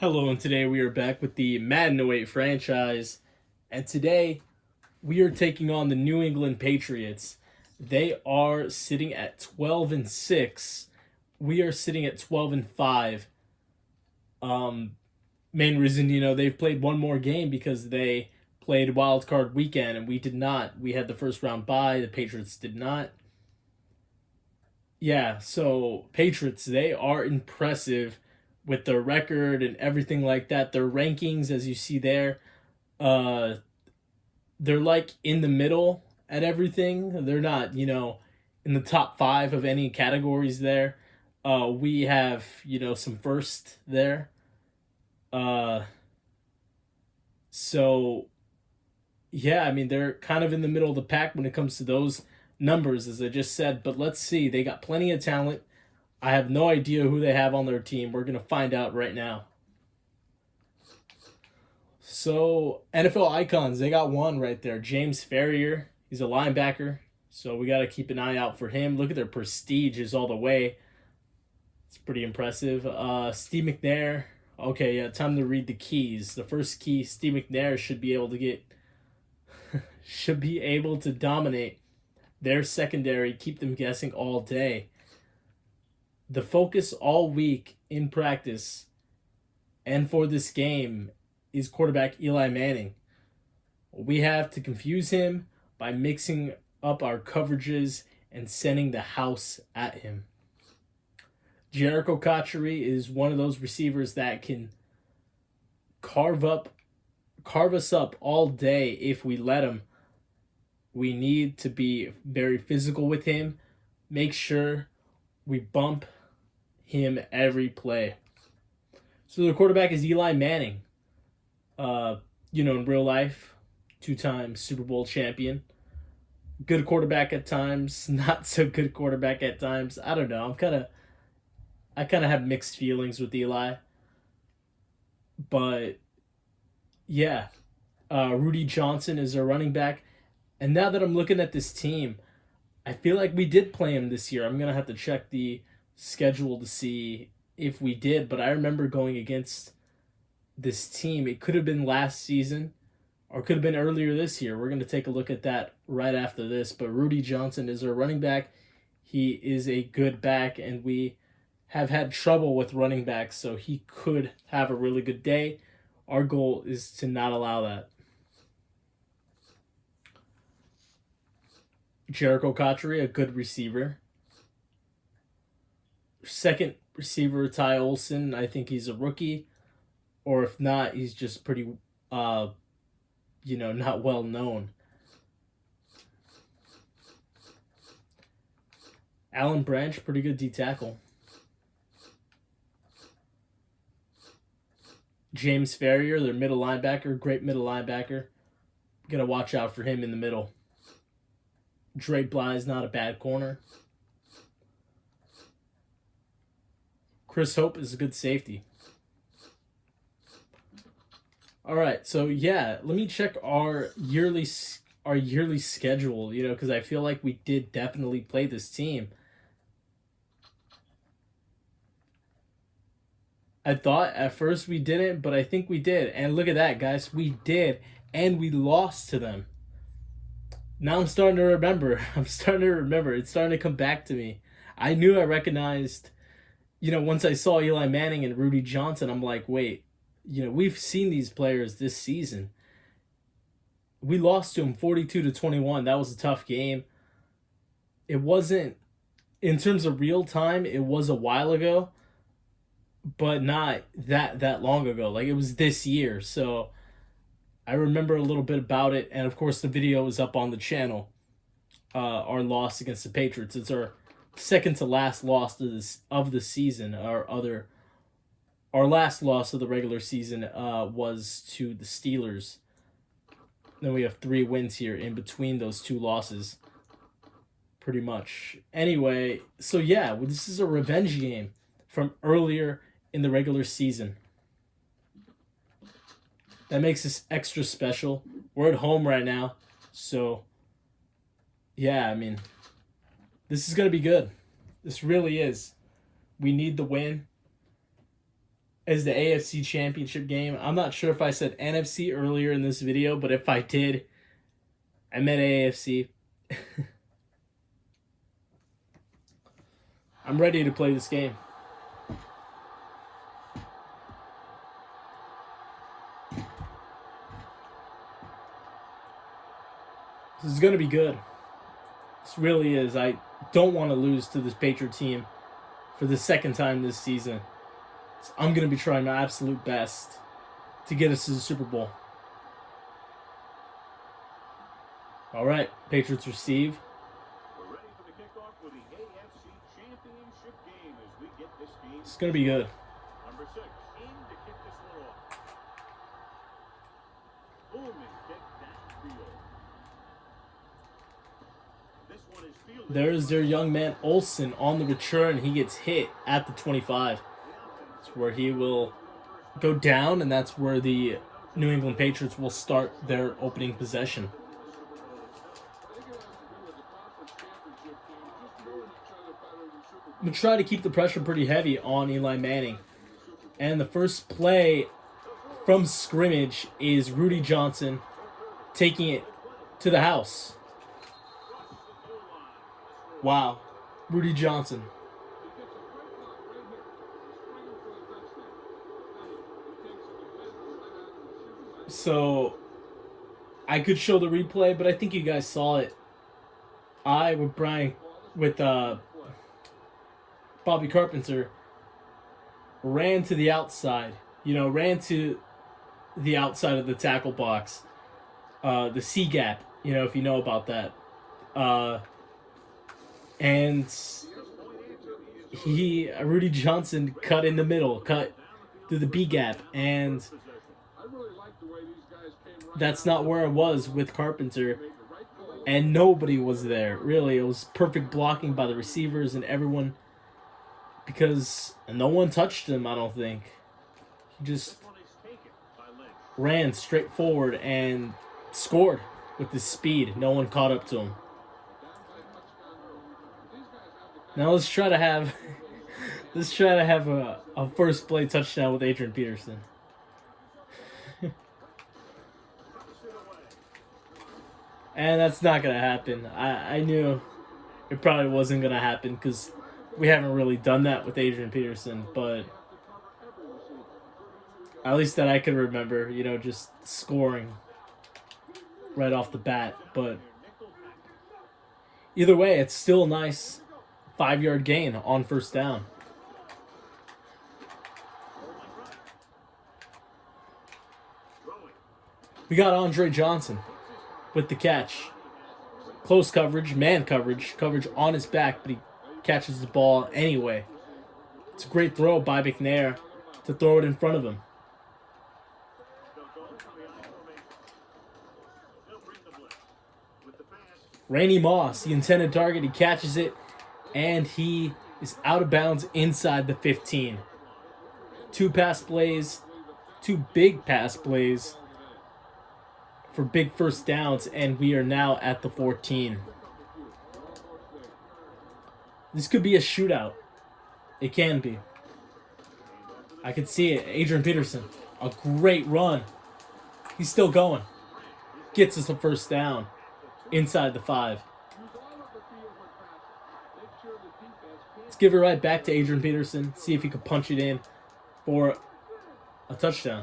Hello, and today we are back with the Madden 08 franchise, and today we are taking on the New England Patriots. They are sitting at 12-6. We are sitting at 12-5. Um, Main reason, they've played one more game because they played Wild Card Weekend, and we did not. We had the first round bye. The Patriots did not. Yeah, so Patriots, they are impressive with their record and everything like that. Their rankings, as you see there, uh, they're like in the middle at everything. They're not, in the top five of any categories there. We have, some first there. Uh, so yeah, I mean they're kind of in the middle of the pack when it comes to those numbers, as I just said. But let's see, they got plenty of talent. I have no idea who they have on their team. We're gonna find out right now. So NFL icons, they got one right there. James Ferrier. He's a linebacker. So we gotta keep an eye out for him. Look at their prestige is all the way. It's pretty impressive. Steve McNair. Okay, yeah, time to read the keys. The first key, Steve McNair should be able to get should be able to dominate their secondary, keep them guessing all day. The focus all week in practice and for this game is quarterback Eli Manning. We have to confuse him by mixing up our coverages and sending the house at him. Jericho Cotchery is one of those receivers that can carve us up all day if we let him. We need to be very physical with him. Make sure we bump him every play. So the quarterback is Eli Manning. In real life, two-time Super Bowl champion. Good quarterback at times, not so good quarterback at times. I don't know. I kind of have mixed feelings with Eli. But yeah, Rudy Johnson is our running back. And now that I'm looking at this team, I feel like we did play him this year. I'm going to have to check the schedule to see if we did, but I remember going against this team. It could have been last season or could have been earlier this year. We're going to take a look at that right after this, but Rudy Johnson is our running back. He is a good back, and we have had trouble with running backs, so he could have a really good day. Our goal is to not allow that. Jericho Cotchery, a good receiver. Second receiver, Ty Olson. I think he's a rookie. Or if not, he's just pretty, not well known. Alan Branch, pretty good D tackle. James Ferrier, their middle linebacker, great middle linebacker. Gotta watch out for him in the middle. Dre Bly's not a bad corner. Chris Hope is a good safety. All right, so yeah, let me check our yearly schedule. Because I feel like we did definitely play this team. I thought at first we didn't, but I think we did. And look at that, guys, we did, and we lost to them. Now I'm starting to remember. It's starting to come back to me. I knew I recognized, once I saw Eli Manning and Rudy Johnson, I'm like, wait, we've seen these players this season. We lost to them 42-21. That was a tough game. It wasn't, in terms of real time, it was a while ago, but not that long ago. Like, it was this year. So I remember a little bit about it, and of course the video is up on the channel. Our loss against the Patriots. It's our second to last loss of the season. Our last loss of the regular season was to the Steelers. Then we have 3 wins here in between those 2 losses, pretty much. Anyway, so yeah, this is a revenge game from earlier in the regular season. That makes this extra special. We're at home right now, so yeah, I mean, this is going to be good. This really is. We need the win. is the AFC Championship game. I'm not sure if I said NFC earlier in this video, but if I did, I meant AFC. I'm ready to play this game. This is going to be good. This really is. I don't want to lose to this Patriot team for the second time this season. So I'm going to be trying my absolute best to get us to the Super Bowl. All right, Patriots receive. We're ready for the kickoff for the AFC Championship game as we get this game. It's going to be good. Number 6, in to kick this one off. Boom, and kick downfield. This one is fielded. There's their young man Olsen on the return. He gets hit at the 25. That's where he will go down, and that's where the New England Patriots will start their opening possession. I'm going to try to keep the pressure pretty heavy on Eli Manning. And the first play from scrimmage is Rudy Johnson taking it to the house. Wow. Rudy Johnson. So, I could show the replay, but I think you guys saw it. With Bobby Carpenter, ran to the outside. Ran to the outside of the tackle box. The C gap, if you know about that. And Rudy Johnson cut in the middle, cut through the B gap, and that's not where it was with Carpenter. And nobody was there, really. It was perfect blocking by the receivers and everyone, because no one touched him, I don't think. He just ran straight forward and scored with his speed. No one caught up to him. Now let's try to have a first play touchdown with Adrian Peterson. And that's not going to happen. I knew it probably wasn't going to happen because we haven't really done that with Adrian Peterson, but at least that I can remember, just scoring right off the bat. But either way, it's still a nice 5-yard gain on first down. We got Andre Johnson with the catch. Close coverage, man coverage on his back, but he catches the ball anyway. It's a great throw by McNair to throw it in front of him. Randy Moss, the intended target, he catches it, and he is out of bounds inside the 15. 2 big pass plays for big first downs, and we are now at the 14. This could be a shootout. It can be. I can see it. Adrian Peterson, a great run. He's still going. Gets us a first down inside the 5. Let's give it right back to Adrian Peterson. See if he can punch it in for a touchdown.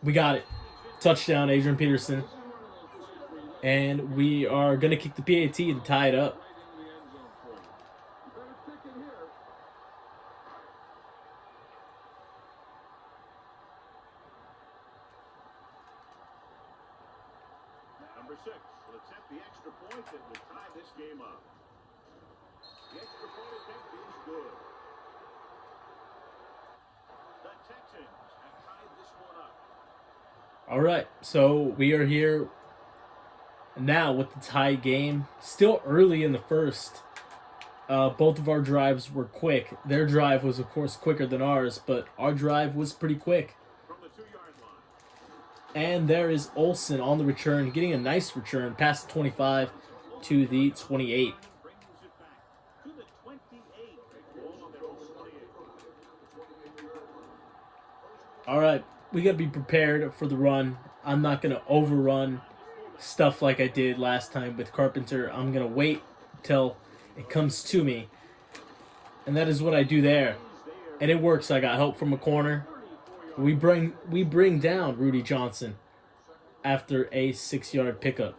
We got it. Touchdown, Adrian Peterson. And we are going to kick the PAT to tie it up. Number 6 will attempt the extra point that will tie this game up. The extra point attempt is good. The Texans have tied this one up. All right, so we are here now with the tie game. Still early in the first. Both of our drives were quick. Their drive was, of course, quicker than ours, but our drive was pretty quick. From the 2-yard line. And there is Olsen on the return, getting a nice return past the 25 to the 28. Brings it back to the 28. Ball on their own 28. All right, we got to be prepared for the run. I'm not going to overrun stuff like I did last time with Carpenter. I'm going to wait till it comes to me. And that is what I do there. And it works. I got help from a corner. We bring down Rudy Johnson after a 6-yard pickup.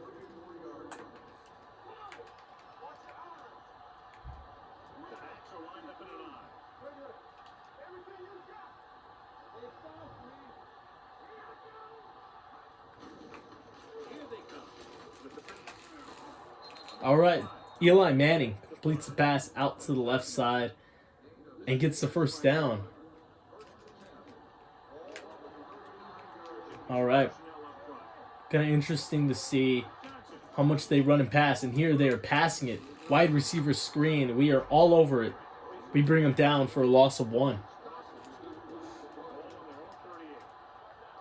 All right, Eli Manning completes the pass out to the left side and gets the first down. All right, kind of interesting to see how much they run and pass. And here they are passing it. Wide receiver screen. We are all over it. We bring them down for a loss of 1.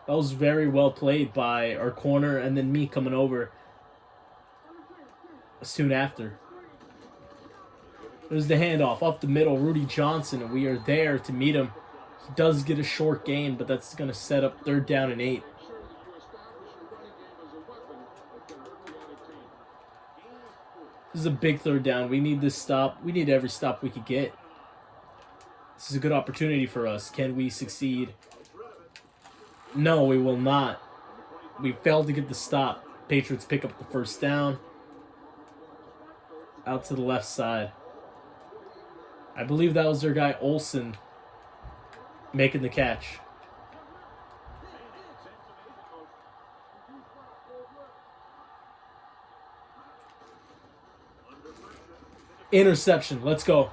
That was very well played by our corner and then me coming over soon after. There's the handoff up the middle. Rudy Johnson, and we are there to meet him. He does get a short gain, but that's going to set up 3rd down and 8. This is a big 3rd down. We need this stop. We need every stop we could get. This is a good opportunity for us. Can we succeed? No, we will not. We failed to get the stop. Patriots pick up the first down. Out to the left side. I believe that was their guy Olsen making the catch. Interception. Let's go.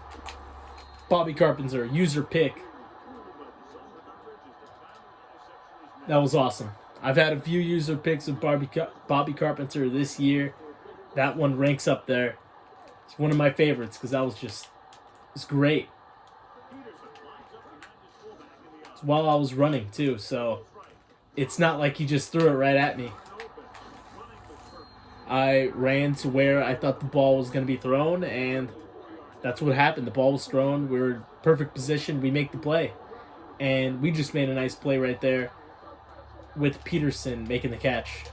Bobby Carpenter, user pick. That was awesome. I've had a few user picks of Bobby Carpenter this year. That one ranks up there. It's one of my favorites because that was just, it's great. It's while I was running too, so it's not like he just threw it right at me. I ran to where I thought the ball was going to be thrown, and that's what happened. The ball was thrown. We were in perfect position. We make the play. And we just made a nice play right there with Peterson making the catch.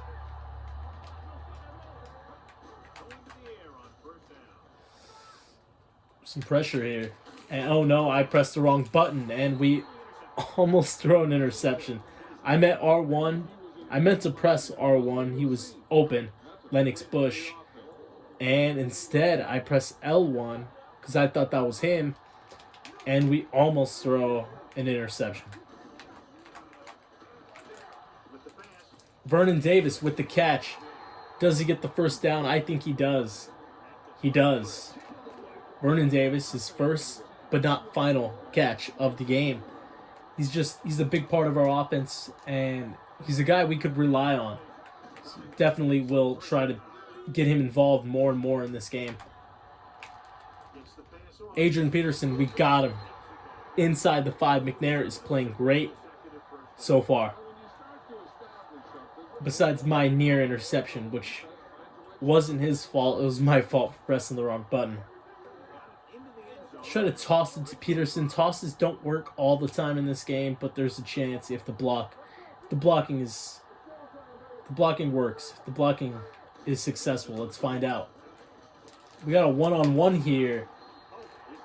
Some pressure here. And oh no, I pressed the wrong button, and we almost throw an interception. I meant R1. I meant to press R1. He was open. Lennox Bush. And instead, I pressed L1 because I thought that was him. And we almost throw an interception. Vernon Davis with the catch. Does he get the first down? I think he does. He does. Vernon Davis, his first but not final catch of the game. He's a big part of our offense, and he's a guy we could rely on. So definitely will try to get him involved more and more in this game. Adrian Peterson, we got him. Inside the 5, McNair is playing great so far. Besides my near interception, which wasn't his fault. It was my fault for pressing the wrong button. Try to toss it to Peterson. Tosses don't work all the time in this game, but there's a chance you have to block. The blocking works. If the blocking is successful, let's find out. We got a one-on-one here,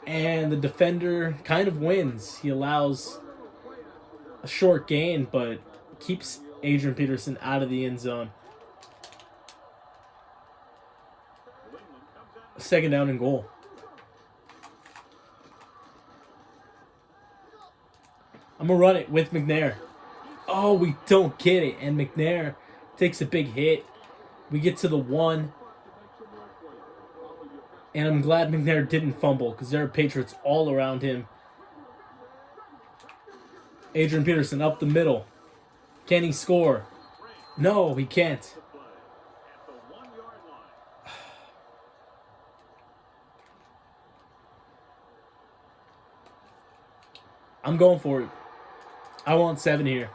and the defender kind of wins. He allows a short gain, but keeps Adrian Peterson out of the end zone. 2nd down and goal. I'm going to run it with McNair. Oh, we don't get it. And McNair takes a big hit. We get to the 1. And I'm glad McNair didn't fumble because there are Patriots all around him. Adrian Peterson up the middle. Can he score? No, he can't. I'm going for it. I want 7 here.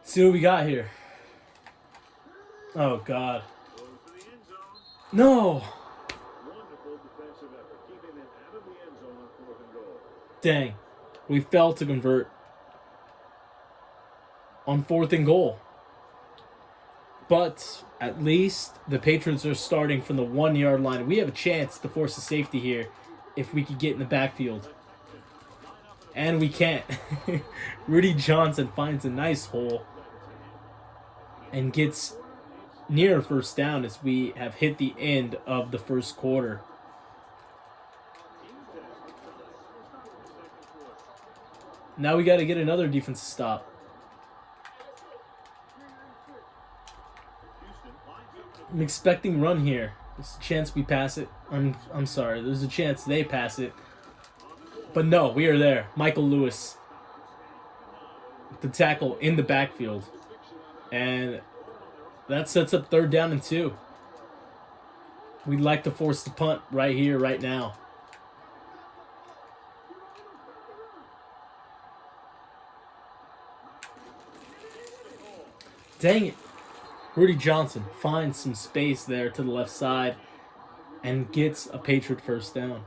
See what we got here. Oh, God. Goes to the end zone. No. Wonderful defensive effort, keeping them out of the end zone on 4th and goal. Dang. We failed to convert on 4th and goal. But at least the Patriots are starting from the 1-yard line. We have a chance to force a safety here if we could get in the backfield. And we can't. Rudy Johnson finds a nice hole and gets near first down as we have hit the end of the first quarter. Now we got to get another defensive stop. I'm expecting run here. There's a chance we pass it. I'm sorry. There's a chance they pass it. But no, we are there. Michael Lewis, the tackle in the backfield. And that sets up 3rd down and 2. We'd like to force the punt right here, right now. Dang it. Rudy Johnson finds some space there to the left side and gets a Patriot first down.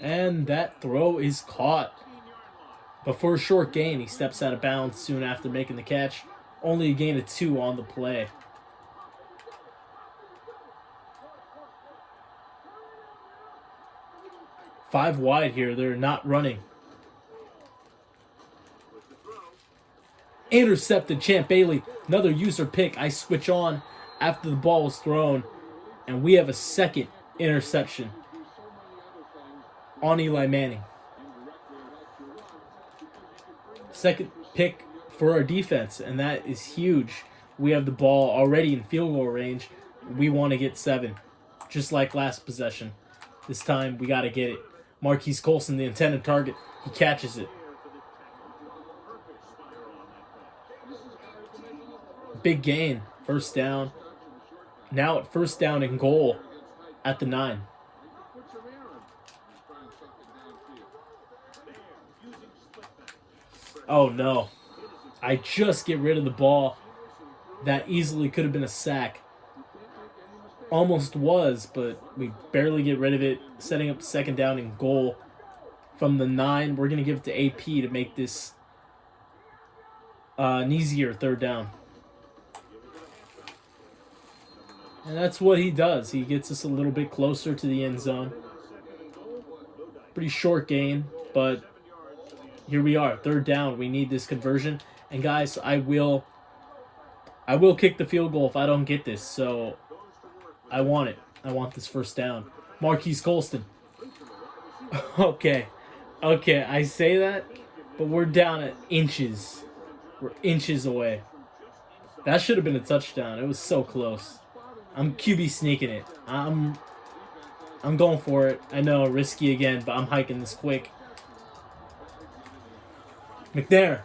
And that throw is caught. But for a short gain, he steps out of bounds soon after making the catch. Only a gain of 2 on the play. Five wide here. They're not running. Intercepted, Champ Bailey. Another user pick. I switch on after the ball was thrown. And we have a second interception on Eli Manning. Second pick for our defense, and that is huge. We have the ball already in field goal range. We want to get 7, just like last possession. This time, we got to get it. Marquise Colson, the intended target, he catches it. Big gain, first down. Now at first down and goal at the 9. Oh no. I just get rid of the ball. That easily could have been a sack. Almost was, but we barely get rid of it. Setting up 2nd down and goal from the 9. We're going to give it to AP to make this an easier 3rd down. And that's what he does. He gets us a little bit closer to the end zone. Pretty short gain, but here we are. 3rd down. We need this conversion. And guys, I will kick the field goal if I don't get this. So I want it. I want this first down. Marquise Colston. Okay. I say that, but we're down at inches. We're inches away. That should have been a touchdown. It was so close. I'm QB sneaking it. I'm going for it. I know, risky again, but I'm hiking this quick. McNair.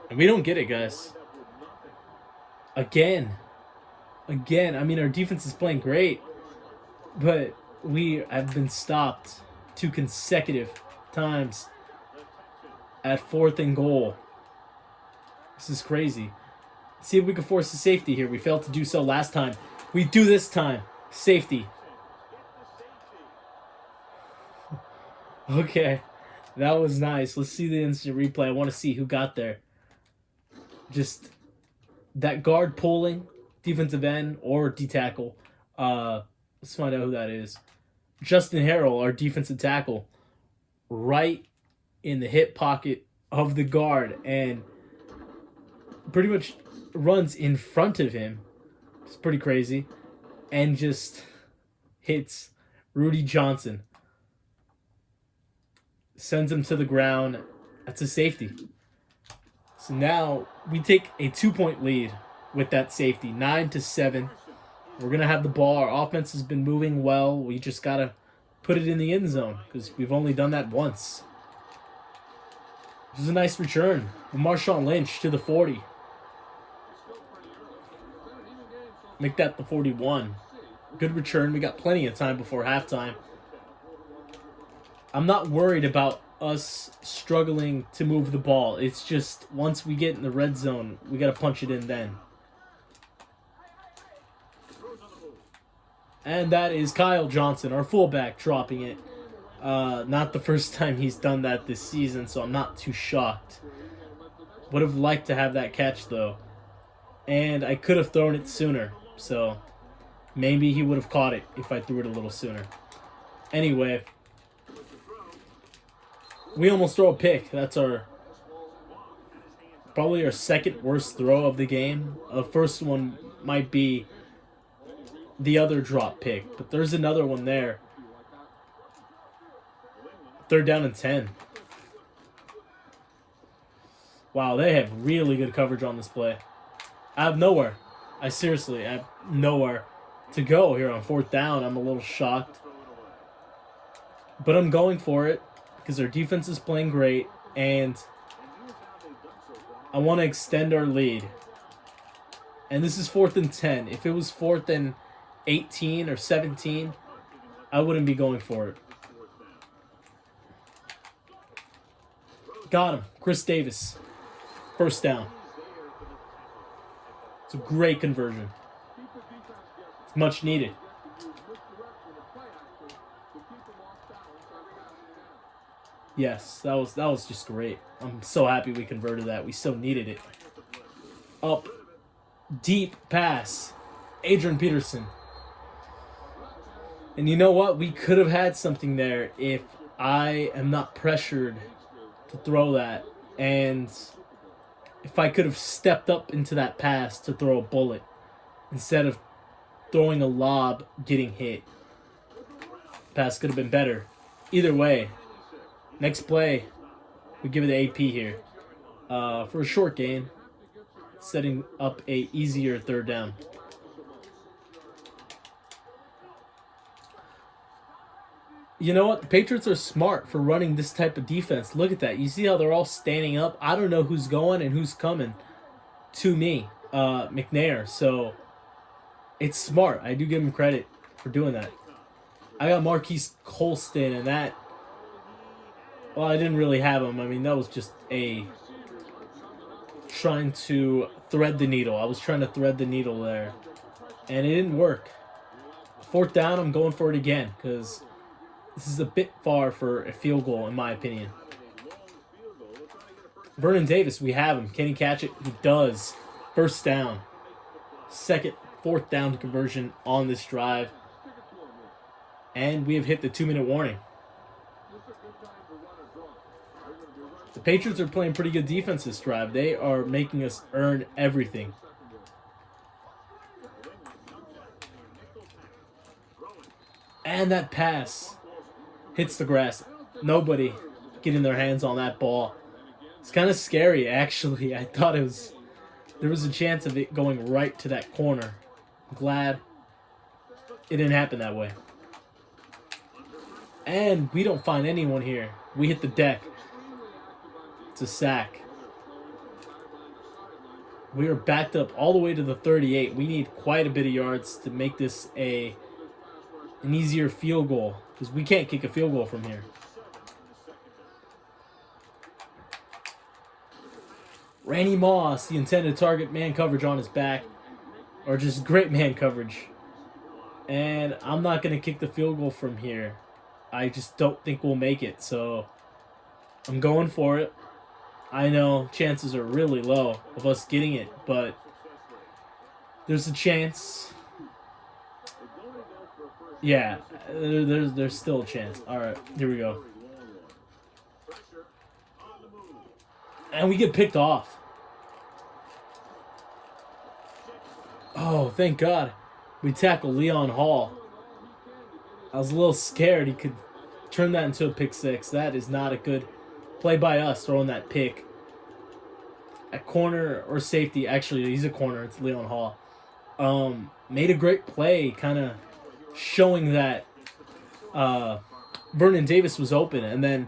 And we don't get it, guys. Again. I mean, our defense is playing great, but we have been stopped 2 consecutive times at 4th and goal. This is crazy. See if we can force a safety here. We failed to do so last time. We do this time. Safety. Okay. That was nice. Let's see the instant replay. I want to see who got there. Just that guard pulling, defensive end, or D-tackle. Let's find out who that is. Justin Harrell, our defensive tackle, right in the hip pocket of the guard, and pretty much runs in front of him. It's pretty crazy. And just hits Rudy Johnson. Sends him to the ground. That's a safety. So now we take a 2-point lead with that safety. 9-7. We're going to have the ball. Our offense has been moving well. We just got to put it in the end zone because we've only done that once. This is a nice return. Marshawn Lynch to the 40. Make that the 41. Good return. We got plenty of time before halftime. I'm not worried about us struggling to move the ball. It's just once we get in the red zone, we got to punch it in then. And that is Kyle Johnson, our fullback, dropping it. Not the first time he's done that this season, so I'm not too shocked. Would have liked to have that catch, though. And I could have thrown it sooner, so maybe he would have caught it if I threw it a little sooner. Anyway, we almost throw a pick. That's probably our second worst throw of the game. The first one might be the other drop pick, but there's another one there. 3rd down and 10. Wow, they have really good coverage on this play. I have nowhere. I have nowhere to go here on 4th down. I'm a little shocked. But I'm going for it because their defense is playing great, and I want to extend our lead. And this is 4th and 10. If it was 4th and 18 or 17, I wouldn't be going for it. Got him. Chris Davis. 1st down. It's a great conversion. It's much needed. Yes, that was just great. I'm so happy we converted that. We so needed it. Up. Deep pass. Adrian Peterson. And you know what? We could have had something there if I am not pressured to throw that. And if I could have stepped up into that pass to throw a bullet instead of throwing a lob, getting hit. Pass could have been better. Either way, next play, we give it to AP here. For a short gain, setting up a easier 3rd down. You know what? The Patriots are smart for running this type of defense. Look at that. You see how they're all standing up? I don't know who's going and who's coming to me, McNair. So it's smart. I do give him credit for doing that. I got Marquise Colston, and that, well, I didn't really have him. I mean, that was just trying to thread the needle. I was trying to thread the needle there, and it didn't work. 4th down, I'm going for it again because this is a bit far for a field goal, in my opinion. Vernon Davis, we have him. Can he catch it? He does. 1st down. 4th down conversion on this drive. And we have hit the 2-minute warning. The Patriots are playing pretty good defense this drive. They are making us earn everything. And that pass hits the grass. Nobody getting their hands on that ball. It's kind of scary, actually. I thought there was a chance of it going right to that corner. I'm glad it didn't happen that way. And we don't find anyone here. We hit the deck. It's a sack. We are backed up all the way to the 38. We need quite a bit of yards to make this an easier field goal, because we can't kick a field goal from here. Randy Moss, the intended target, man coverage on his back, or just great man coverage. And I'm not going to kick the field goal from here. I just don't think we'll make it, so I'm going for it. I know chances are really low of us getting it, but there's a chance. Yeah, there's still a chance. All right, here we go. And we get picked off. Oh, thank God. We tackle Leon Hall. I was a little scared he could turn that into a pick six. That is not a good play by us, throwing that pick. At corner or safety, actually, he's a corner. It's Leon Hall. Made a great play, kind of showing that Vernon Davis was open, and then,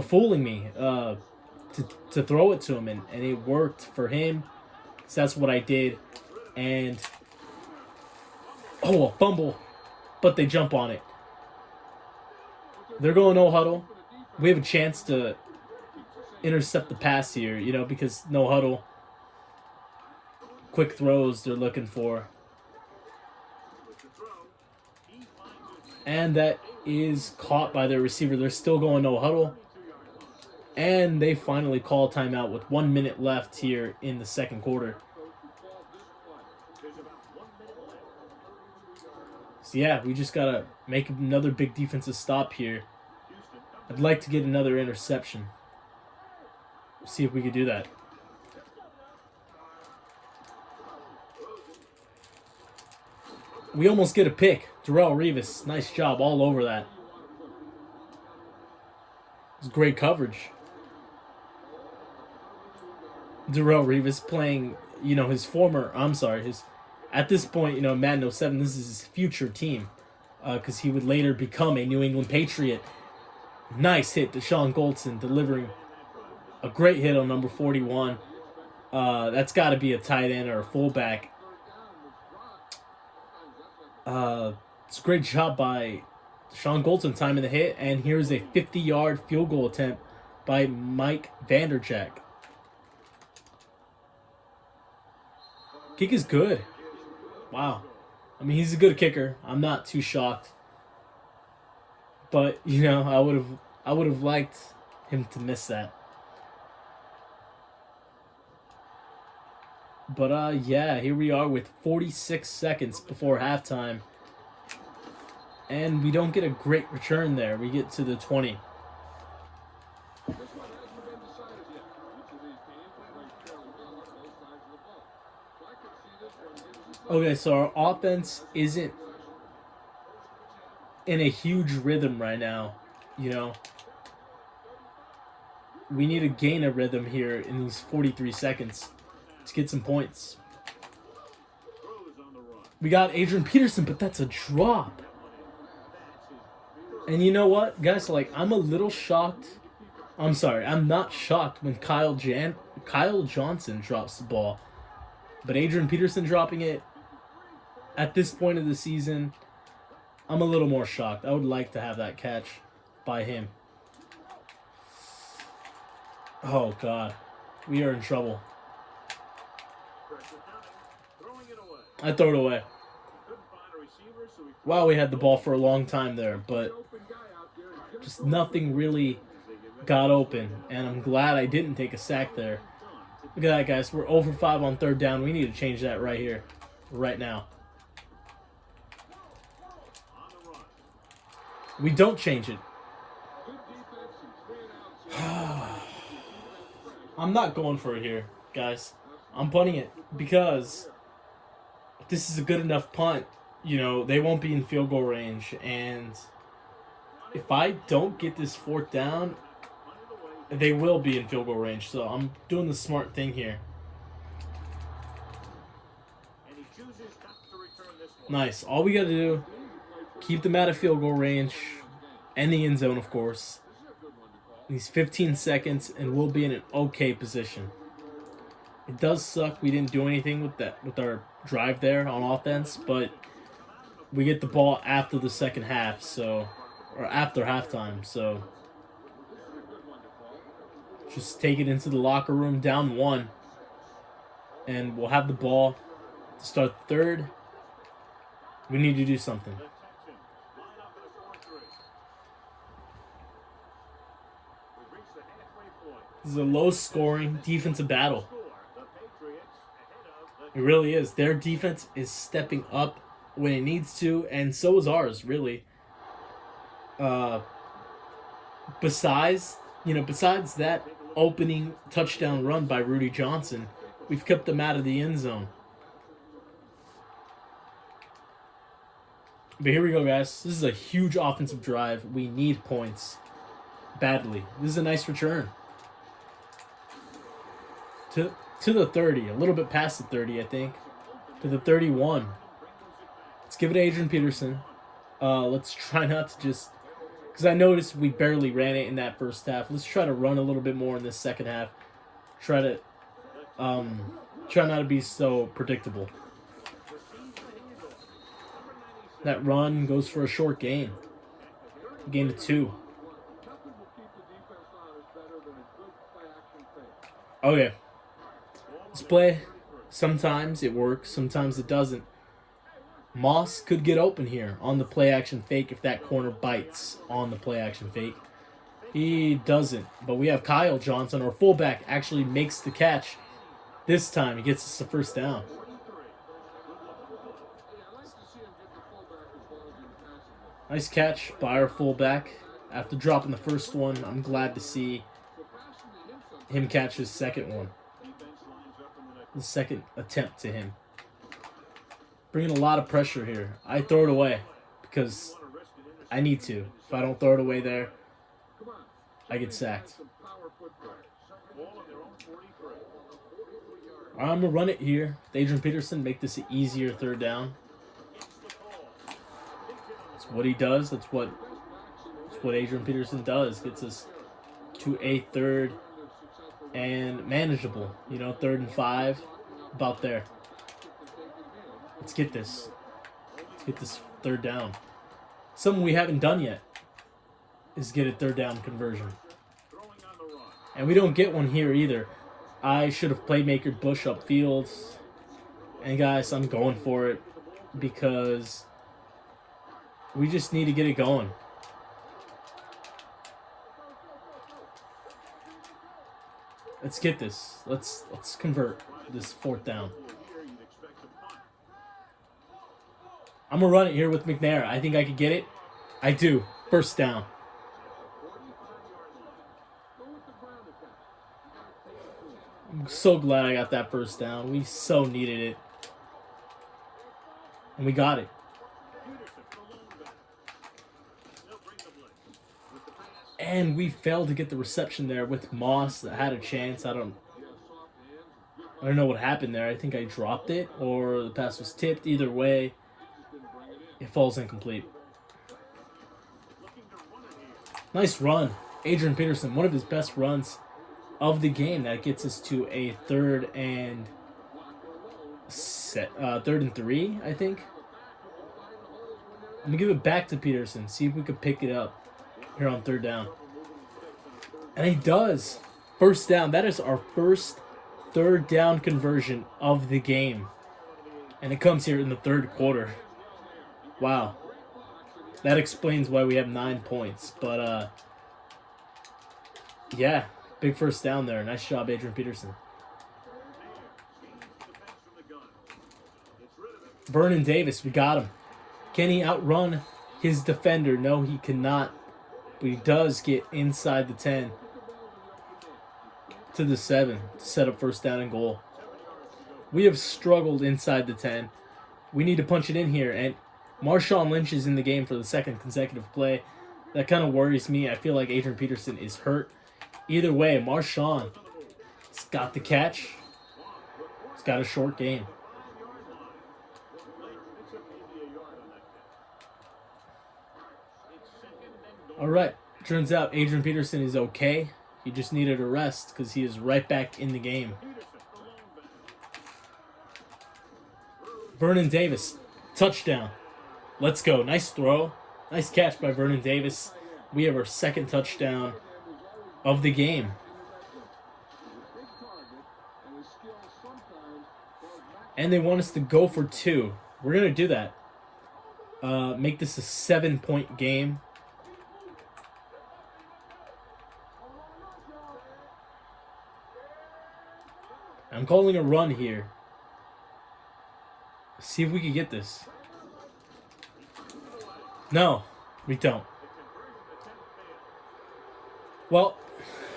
fooling me to throw it to him, and it worked for him. So that's what I did. And, a fumble, but they jump on it. They're going no huddle. We have a chance to intercept the pass here, because no huddle. Quick throws they're looking for. And that is caught by their receiver. They're still going no huddle. And they finally call timeout with 1 minute left here in the second quarter. So yeah, we just got to make another big defensive stop here. I'd like to get another interception. See if we could do that. We almost get a pick. Darrelle Revis, nice job all over that. It was great coverage. Darrelle Revis playing, at this point, Madden 07, this is his future team. Because he would later become a New England Patriot. Nice hit to Sean Goldson, delivering a great hit on number 41. That's got to be a tight end or a fullback. It's a great job by Sean Goldson timing the hit, and here's a 50-yard field goal attempt by Mike Vanderjagt. Kick is good. Wow. I mean, he's a good kicker. I'm not too shocked. But, I would have liked him to miss that. But yeah, here we are with 46 seconds before halftime. And we don't get a great return there. We get to the 20. Okay, so our offense isn't in a huge rhythm right now, We need to gain a rhythm here in these 43 seconds to get some points. We got Adrian Peterson, but that's a drop. And you know what, guys? I'm a little shocked. I'm sorry, I'm not shocked when Kyle Johnson drops the ball. But Adrian Peterson dropping it at this point of the season, I'm a little more shocked. I would like to have that catch by him. Oh, God. We are in trouble. I throw it away. Wow, we had the ball for a long time there, but just nothing really got open, and I'm glad I didn't take a sack there. Look at that, guys. We're 0 for 5 on third down. We need to change that right here, right now. We don't change it. I'm not going for it here, guys. I'm punting it because if this is a good enough punt, they won't be in field goal range. And if I don't get this fourth down, they will be in field goal range. So I'm doing the smart thing here. Nice. All we got to do, keep them out of field goal range and the end zone, of course. These 15 seconds, and we'll be in an okay position. It does suck we didn't do anything with our drive there on offense, but we get the ball after the second half, or after halftime, so just take it into the locker room down 1, and we'll have the ball to start the third. We need to do something. This is a low-scoring defensive battle. It really is. Their defense is stepping up when it needs to, and so is ours, really. Besides that opening touchdown run by Rudy Johnson, we've kept them out of the end zone. But here we go, guys. This is a huge offensive drive. We need points badly. This is a nice return. To the 30, a little bit past the 30, I think. To the 31. Let's give it to Adrian Peterson. Let's try not to just, because I noticed we barely ran it in that first half. Let's try to run a little bit more in this second half. Try to try not to be so predictable. That run goes for a short gain. Gain of 2. Okay. This play, sometimes it works, sometimes it doesn't. Moss could get open here on the play action fake if that corner bites on the play action fake. He doesn't, but we have Kyle Johnson, our fullback, actually makes the catch. This time he gets us the first down. Nice catch by our fullback. After dropping the first one, I'm glad to see him catch his second one. The second attempt to him. Bringing a lot of pressure here. I throw it away because I need to. If I don't throw it away there, I get sacked. I'm going to run it here with Adrian Peterson, make this an easier third down. That's what he does. That's what Adrian Peterson does. Gets us to a third and manageable. 3rd and 5. About there. Let's get this. Let's get this third down. Something we haven't done yet is get a third down conversion. And we don't get one here either. I should have playmaker Bush upfield. And guys, I'm going for it because we just need to get it going. Let's get this. Let's convert this 4th down. I'm going to run it here with McNair. I think I could get it. I do. First down. I'm so glad I got that first down. We so needed it. And we got it. And we failed to get the reception there with Moss that had a chance. I don't know what happened there. I think I dropped it or the pass was tipped. Either way, it falls incomplete. Nice run. Adrian Peterson, one of his best runs of the game. That gets us to a 3rd and 3, I think. I'm going to give it back to Peterson. See if we can pick it up here on 3rd down. And he does. First down. That is our first 3rd down conversion of the game. And it comes here in the 3rd quarter. Wow. That explains why we have 9 points. But, yeah. Big first down there. Nice job, Adrian Peterson. Vernon Davis, we got him. Can he outrun his defender? No, he cannot. But he does get inside the 10 to the 7 to set up first down and goal. We have struggled inside the 10. We need to punch it in here. And Marshawn Lynch is in the game for the 2nd consecutive play. That kind of worries me. I feel like Adrian Peterson is hurt. Either way, Marshawn has got the catch. He's got a short gain. All right. Turns out Adrian Peterson is okay. He just needed a rest because he is right back in the game. Vernon Davis, touchdown. Let's go. Nice throw. Nice catch by Vernon Davis. We have our 2nd touchdown of the game. And they want us to go for 2. We're going to do that. Make this a 7-point game. I'm calling a run here. See if we can get this. No, we don't. Well,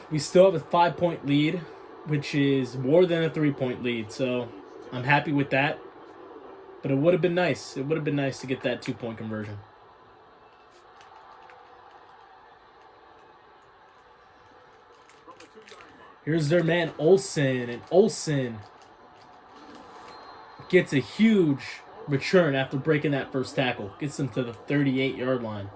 we still have a 5-point lead, which is more than a 3-point lead, so I'm happy with that. But it would have been nice. It would have been nice to get that 2-point conversion. Here's their man Olsen, and Olsen gets a huge return after breaking that first tackle. Gets them to the 38-yard line.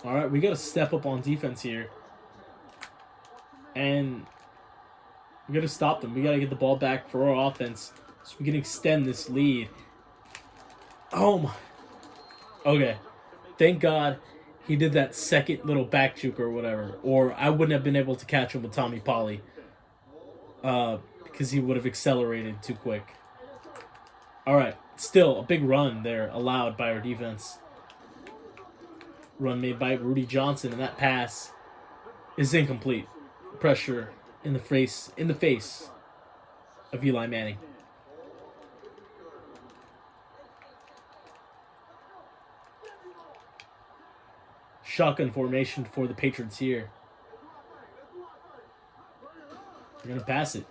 All right, we got to step up on defense here. And we got to stop them. We got to get the ball back for our offense so we can extend this lead. Oh, my. Okay. Thank God he did that second little back juke or whatever. Or I wouldn't have been able to catch him with Tommy Polly. Because he would have accelerated too quick. All right. Still, a big run there allowed by our defense. Run made by Rudy Johnson, and that pass is incomplete. Pressure in the face of Eli Manning. Shotgun formation for the Patriots here. They're going to pass it.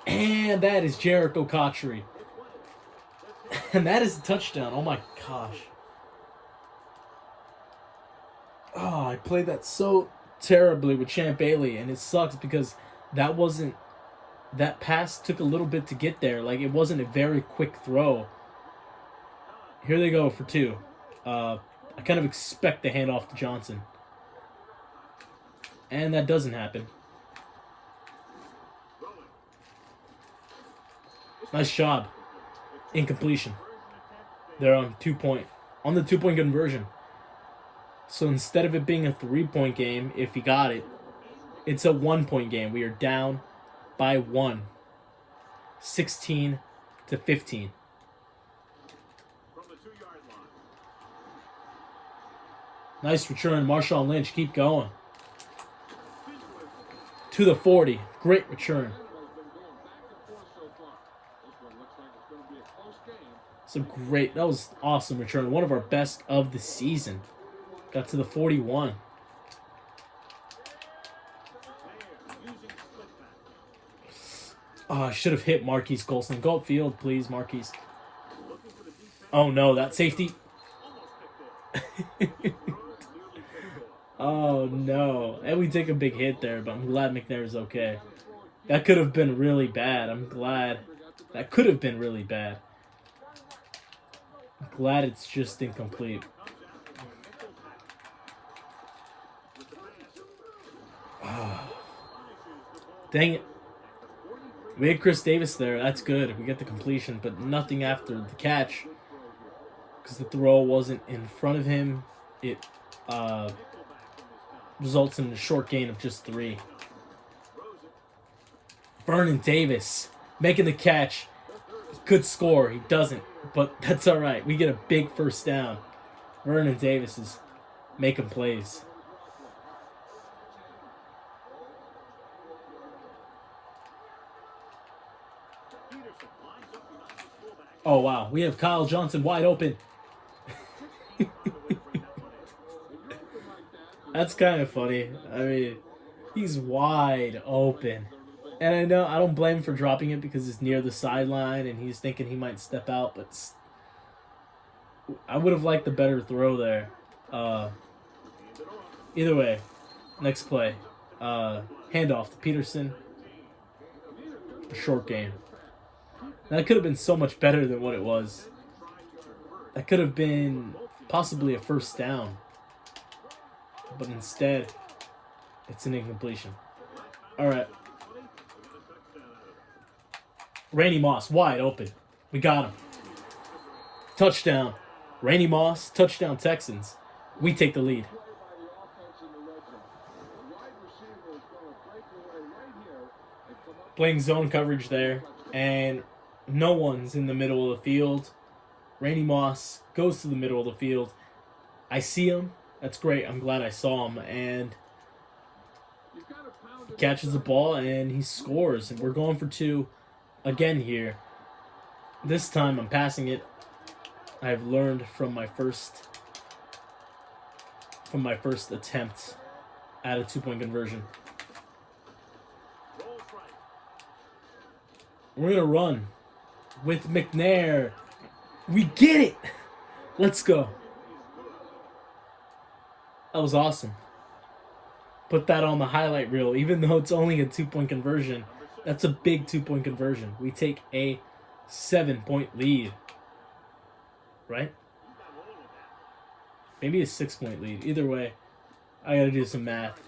And that is Jericho Cotchery. And that is a touchdown. Oh my gosh. Oh, I played that so terribly with Champ Bailey, and it sucks because that pass took a little bit to get there. Like, it wasn't a very quick throw. Here they go for two. I kind of expect the handoff to Johnson. And that doesn't happen. Nice job. Incompletion. They're on the 2-point conversion. So instead of it being a 3-point game, if he got it, it's a 1-point game. We are down by 1. 16-15. From the 2-yard line. Nice return. Marshawn Lynch, keep going. To the 40. Great return. That was awesome return. One of our best of the season. Got to the 41. Oh, I should have hit Marquise Golston. Go upfield, please, Marquise. Oh, no, that safety. Oh, no. And we take a big hit there, but I'm glad McNair is okay. That could have been really bad. I'm glad. That could have been really bad. I'm glad it's just incomplete. Dang it. We had Chris Davis there. That's good. We get the completion, but nothing after the catch. Because the throw wasn't in front of him. It results in a short gain of just 3. Vernon Davis making the catch. He could score. He doesn't. But that's all right. We get a big first down. Vernon Davis is making plays. Oh, wow. We have Kyle Johnson wide open. That's kind of funny. I mean, he's wide open. And I know I don't blame him for dropping it because it's near the sideline and he's thinking he might step out, but I would have liked the better throw there. Either way, next play. Handoff to Peterson. A short game. That could have been so much better than what it was. That could have been possibly a first down. But instead, it's an incompletion. All right. Randy Moss, wide open. We got him. Touchdown. Randy Moss, touchdown Texans. We take the lead. Playing zone coverage there. And no one's in the middle of the field. Randy Moss goes to the middle of the field. I see him. That's great. I'm glad I saw him. And he catches the ball and he scores. And we're going for 2 again here. This time I'm passing it. I've learned from my first attempt at a 2-point conversion. We're going to run with McNair. We get it. Let's go. That was awesome. Put that on the highlight reel. Even though it's only a 2-point conversion, That's a big 2-point conversion. We take a 7-point lead. Right? Maybe a 6-point lead. Either way, I gotta do some math.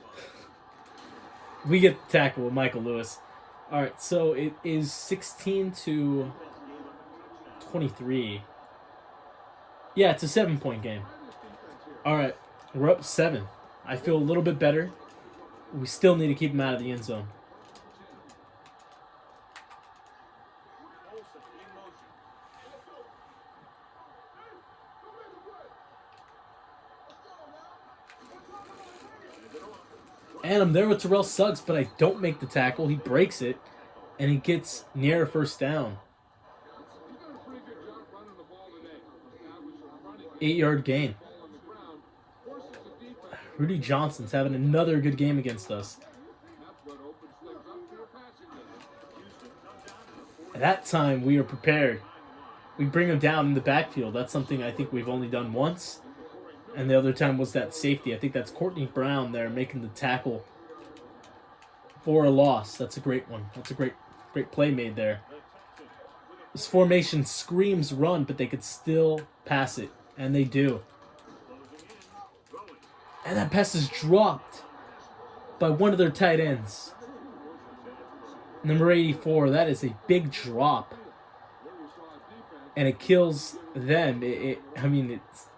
We get the tackle with Michael Lewis. Alright, so it is 16-23. Yeah, it's a 7-point game. Alright, we're up 7. I feel a little bit better. We still need to keep him out of the end zone. And I'm there with Terrell Suggs, but I don't make the tackle. He breaks it, and he gets near a first down. 8-yard gain. Rudy Johnson's having another good game against us. At that time, we are prepared. We bring him down in the backfield. That's something I think we've only done once. And the other time was that safety. I think that's Courtney Brown there making the tackle for a loss. That's a great one. That's a great play made there. This formation screams run, but they could still pass it. And they do. And that pass is dropped by one of their tight ends. Number 84. That is a big drop. And it kills them. It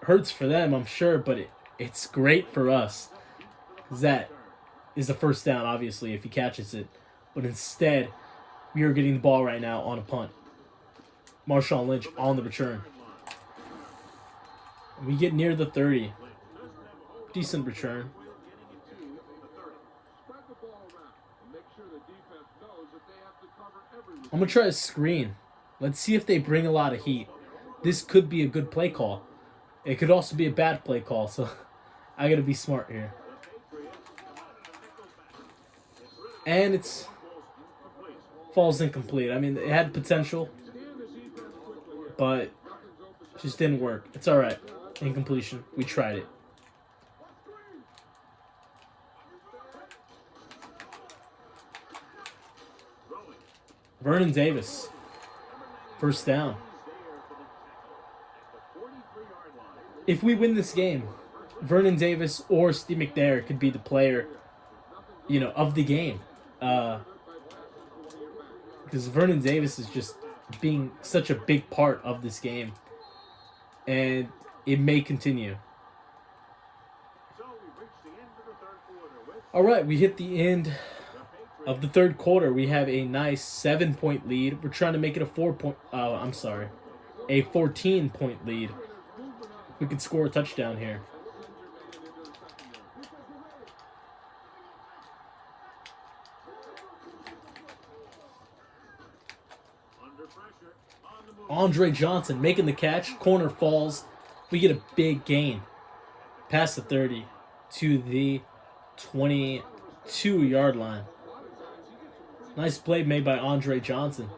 hurts for them, I'm sure, but it's great for us. That is the first down, obviously, if he catches it. But instead, we are getting the ball right now on a punt. Marshawn Lynch on the return. We get near the 30. Decent return. I'm going to try a screen. Let's see if they bring a lot of heat. This could be a good play call. It could also be a bad play call, so I got to be smart here. And it's falls incomplete. I mean, it had potential, but just didn't work. It's all right. Incompletion. We tried it. Vernon Davis. First down. If we win this game, Vernon Davis or Steve McNair could be the player, of the game. Because Vernon Davis is just being such a big part of this game. And it may continue. All right, we hit the end of the third quarter. We have a nice 7-point lead. We're trying to make it a 14-point lead. We could score a touchdown here. Andre Johnson making the catch. Corner falls. We get a big gain. Past the 30 to the 22-yard line. Nice play made by Andre Johnson.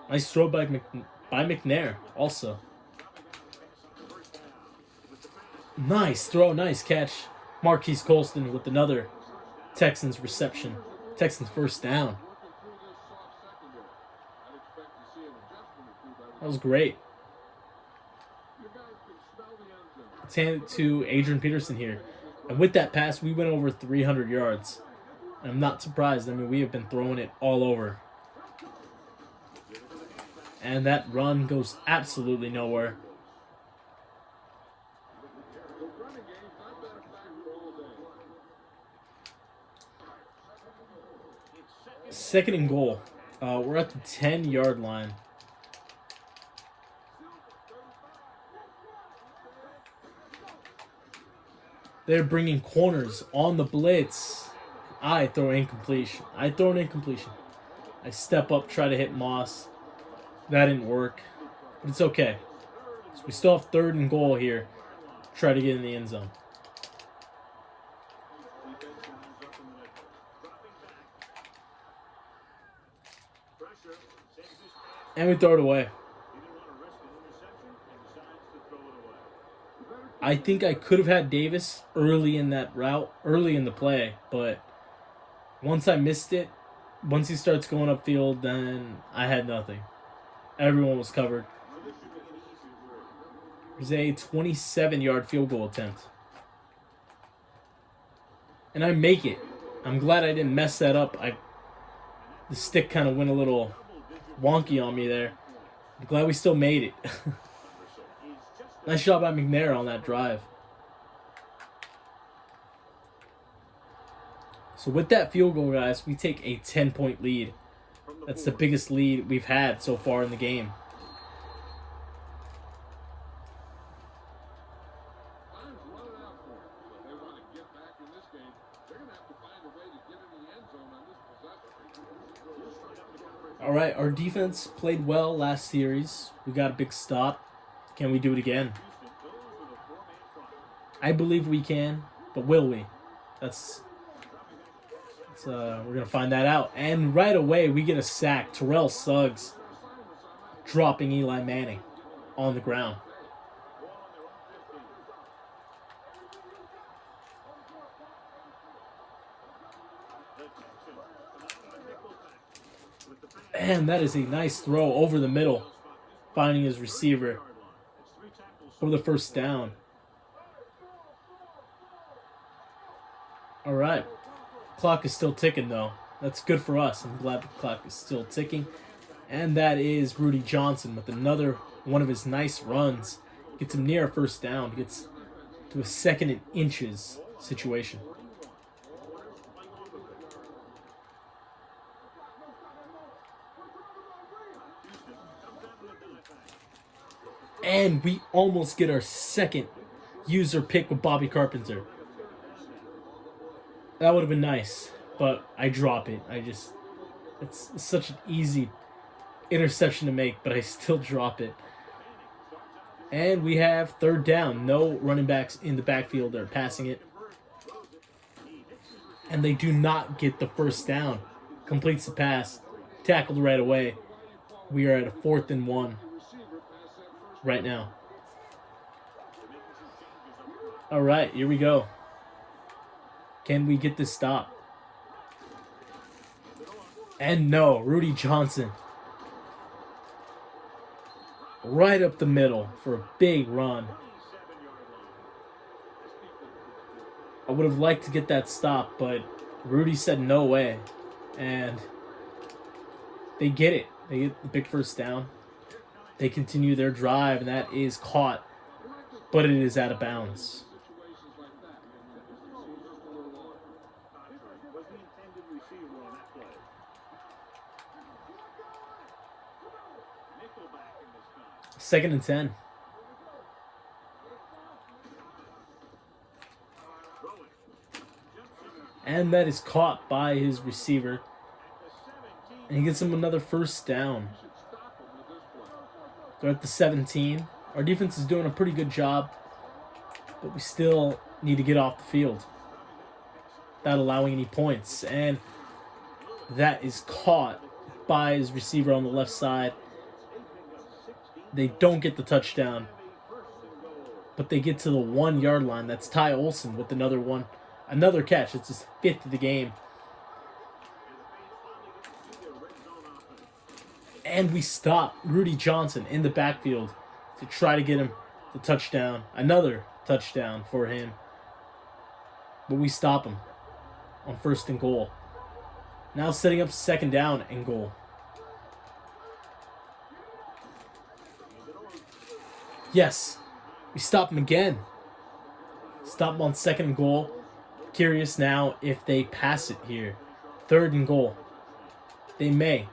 Nice throw by McNair also. Nice throw, nice catch. Marquise Colston with another Texans reception. Texans first down. That was great. Let's hand it to Adrian Peterson here. And with that pass, we went over 300 yards. And I'm not surprised. I mean, we have been throwing it all over. And that run goes absolutely nowhere. Second and goal. We're at the 10-yard line. They're bringing corners on the blitz. I throw an incompletion. I step up, try to hit Moss. That didn't work. But it's okay. So we still have third and goal here. Try to get in the end zone. And we throw it away. I think I could have had Davis early in that route, early in the play, but Once I missed it, once he starts going upfield, then I had nothing. Everyone was covered. There's a 27-yard field goal attempt. And I make it. I'm glad I didn't mess that up. The stick kind of went a little wonky on me there. I'm glad we still made it. Nice job by McNair on that drive. So with that field goal, guys, we take a 10-point lead. That's the biggest lead we've had so far in the game. All right, our defense played well last series. We got a big stop. Can we do it again? I believe we can, but will we? We're going to find that out. And right away, we get a sack. Terrell Suggs dropping Eli Manning on the ground. And that is a nice throw over the middle, finding his receiver for the first down. All right. Clock is still ticking, though. That's good for us. I'm glad the clock is still ticking. And that is Rudy Johnson with another one of his nice runs. Gets him near a first down. Gets to a 2nd and inches situation. And we almost get our second user pick with Bobby Carpenter. That would have been nice, but I drop it. It's such an easy interception to make, but I still drop it. And we have 3rd down. No running backs in the backfield are passing it. And they do not get the first down. Completes the pass. Tackled right away. We are at a 4th and 1 right now. All right, here we go. Can we get this stop? And no, Rudy Johnson. Right up the middle for a big run. I would have liked to get that stop, but Rudy said no way. And they get it. They get the big first down. They continue their drive, and that is caught, but it is out of bounds. Second and 10. And that is caught by his receiver. And he gets him another first down. They're at the 17. Our defense is doing a pretty good job, but we still need to get off the field without allowing any points. And that is caught by his receiver on the left side. They don't get the touchdown, but they get to the 1-yard line. That's Ty Olson with another catch. It's his 5th of the game. And we stop Rudy Johnson in the backfield to try to get him the touchdown. Another touchdown for him. But we stop him on 1st and goal. Now setting up 2nd down and goal. Yes, we stop him again. Stop him on 2nd and goal. Curious now if they pass it here. 3rd and goal. They may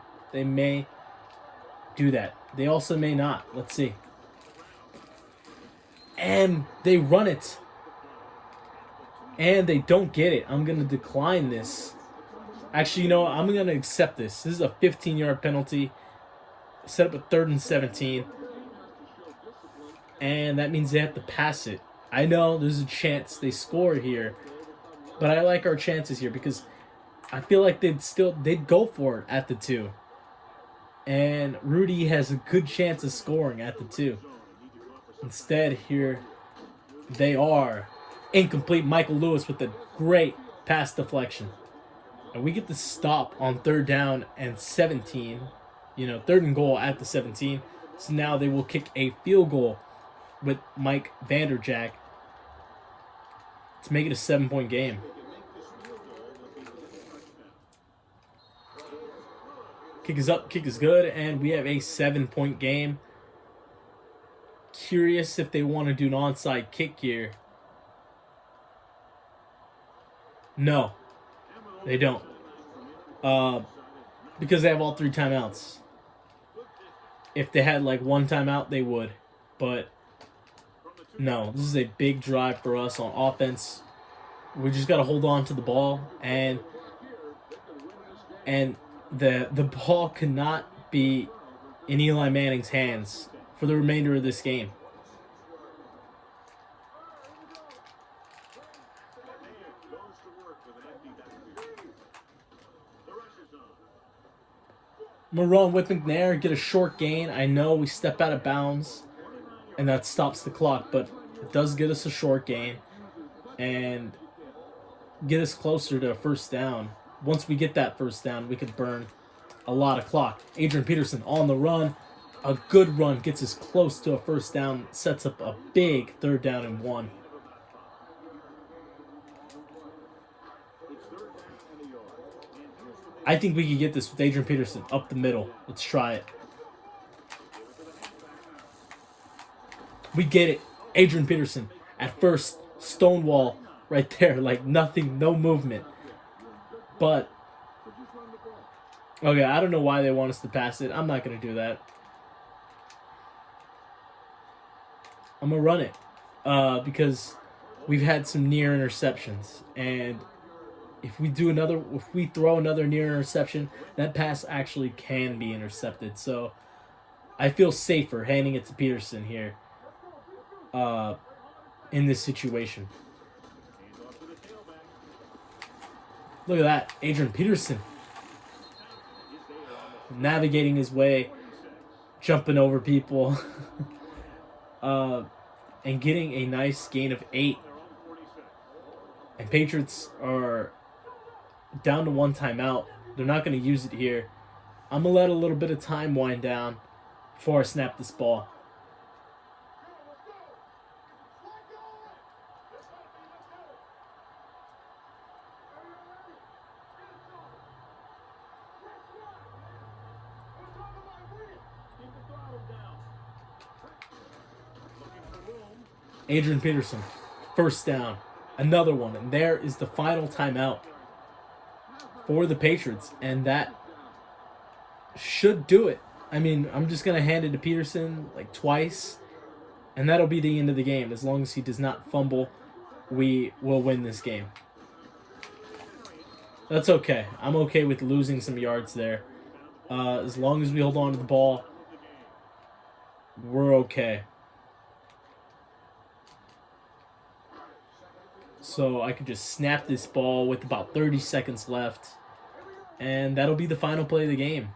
do that. They also may not. Let's see. And they run it. And they don't get it. I'm going to decline this. Actually, you know what? I'm going to accept this. This is a 15-yard penalty. Set up a 3rd and 17. And that means they have to pass it. I know there's a chance they score here. But I like our chances here because I feel like they'd go for it at the 2. And Rudy has a good chance of scoring at the 2. Instead, here they are. Incomplete. Michael Lewis with a great pass deflection. And we get the stop on 3rd down and 17. 3rd and goal at the 17. So now they will kick a field goal with Mike Vanderjagt to make it a 7-point game. Kick is up, kick is good, and we have a 7-point game. Curious if they want to do an onside kick here. No, they don't. Because they have all 3 timeouts. If they had like 1 timeout, they would. But no, this is a big drive for us on offense. We just got to hold on to the ball, and the ball cannot be in Eli Manning's hands for the remainder of this game. I'm going to run with McNair, get a short gain. I know we step out of bounds, and that stops the clock, but it does get us a short gain and get us closer to a 1st down. Once we get that 1st down, we could burn a lot of clock. Adrian Peterson on the run. A good run gets us close to a 1st down, sets up a big 3rd down and 1. I think we can get this with Adrian Peterson up the middle. Let's try it. We get it. Adrian Peterson at first. Stonewall right there. Like nothing, no movement. But, okay, I don't know why they want us to pass it. I'm not going to do that. I'm going to run it. Because we've had some near interceptions. And if we throw another near interception, that pass actually can be intercepted. So I feel safer handing it to Peterson here in this situation. Look at that. Adrian Peterson navigating his way, jumping over people, and getting a nice gain of 8. And Patriots are down to 1 timeout. They're not going to use it here. I'm going to let a little bit of time wind down before I snap this ball. Adrian Peterson, 1st down. Another one. And there is the final timeout for the Patriots, and that should do it. I mean, I'm just going to hand it to Peterson like twice, and that'll be the end of the game. As long as he does not fumble, we will win this game. That's okay. I'm okay with losing some yards there. As long as we hold on to the ball, we're okay. So I could just snap this ball with about 30 seconds left. And that'll be the final play of the game.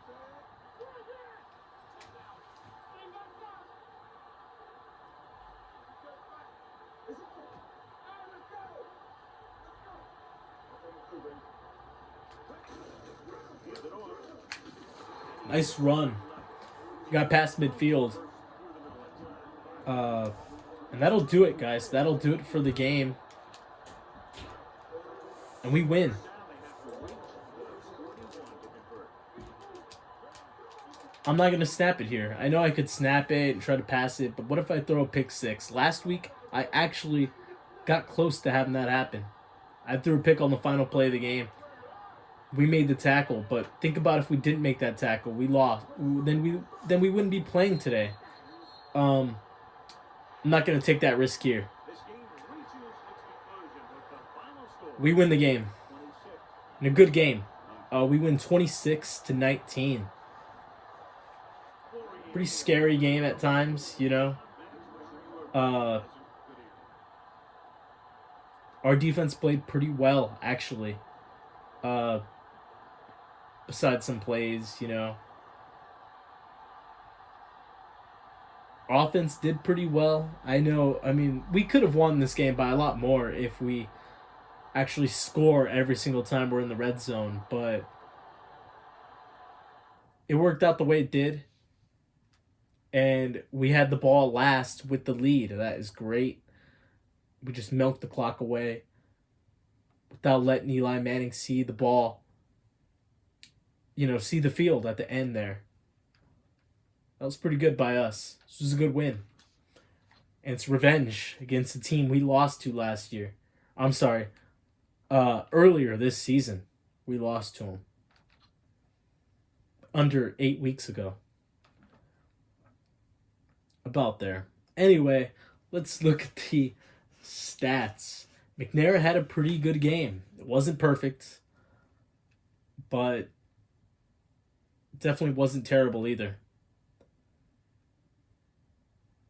Nice run. Got past midfield. And that'll do it, guys. That'll do it for the game. And we win. I'm not going to snap it here. I know I could snap it and try to pass it, but what if I throw a pick 6? Last week, I actually got close to having that happen. I threw a pick on the final play of the game. We made the tackle, but think about if we didn't make that tackle. We lost. Then we wouldn't be playing today. I'm not going to take that risk here. We win the game. In a good game. We win 26-19. Pretty scary game at times, you know. Our defense played pretty well, actually. Besides some plays, you know. Our offense did pretty well. I know, I mean, we could have won this game by a lot more if we actually score every single time we're in the red zone, but it worked out the way it did. And we had the ball last with the lead. That is great. We just milked the clock away without letting Eli Manning see the ball, see the field at the end there. That was pretty good by us. This was a good win. And it's revenge against the team we lost to last year. I'm sorry. Earlier this season, we lost to them. Under 8 weeks ago. About there. Anyway, let's look at the stats. McNair had a pretty good game. It wasn't perfect, but definitely wasn't terrible either.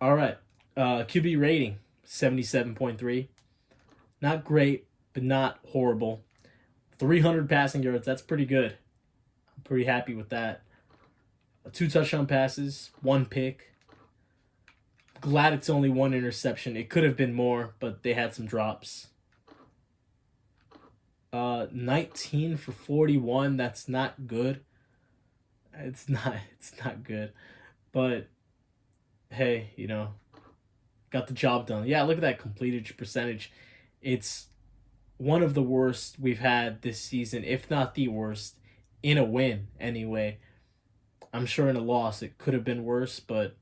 All right. QB rating, 77.3. Not great, but not horrible. 300 passing yards, that's pretty good. I'm pretty happy with that. 2 touchdown passes, 1 pick. Glad it's only 1 interception. It could have been more, but they had some drops. 19 for 41, that's not good. It's not good. But hey, got the job done. Yeah, look at that completed percentage. It's one of the worst we've had this season, if not the worst, in a win anyway. I'm sure in a loss it could have been worse, but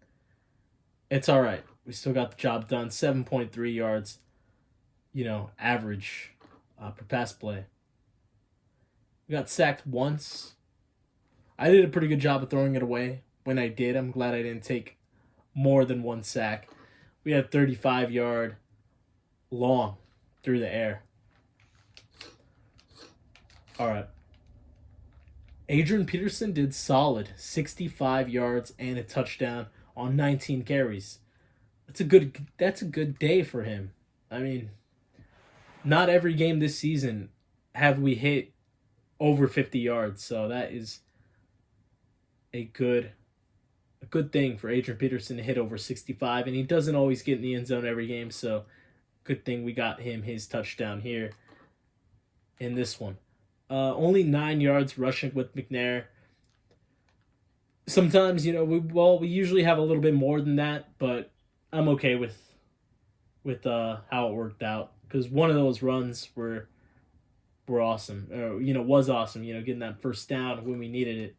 it's all right. We still got the job done. 7.3 yards, average per pass play. We got sacked once. I did a pretty good job of throwing it away. When I did, I'm glad I didn't take more than 1 sack. We had 35-yard long through the air. All right. Adrian Peterson did solid. 65 yards and a touchdown on 19 carries. That's a good day for him. I mean, not every game this season have we hit over 50 yards, so that is a good thing for Adrian Peterson to hit over 65, and he doesn't always get in the end zone every game, so good thing we got him his touchdown here in this one. Only 9 yards rushing with McNair. Sometimes, we usually have a little bit more than that, but I'm okay with how it worked out, because one of those runs were awesome, or was awesome. Getting that first down when we needed it.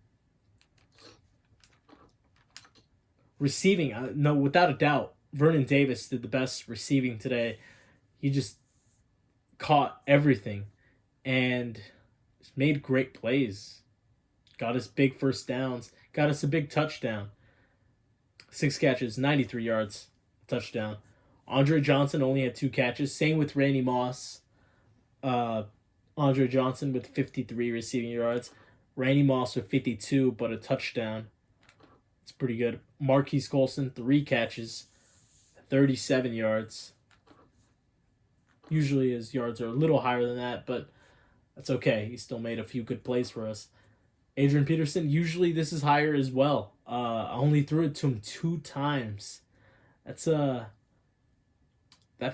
Receiving, no, without a doubt, Vernon Davis did the best receiving today. He just caught everything and made great plays. Got us big first downs. Got us a big touchdown. 6 catches, 93 yards, touchdown. Andre Johnson only had 2 catches. Same with Randy Moss. Andre Johnson with 53 receiving yards. Randy Moss with 52, but a touchdown. It's pretty good. Marquise Colson, 3 catches, 37 yards. Usually his yards are a little higher than that, but that's okay. He still made a few good plays for us. Adrian Peterson, usually this is higher as well. I only threw it to him 2 times. That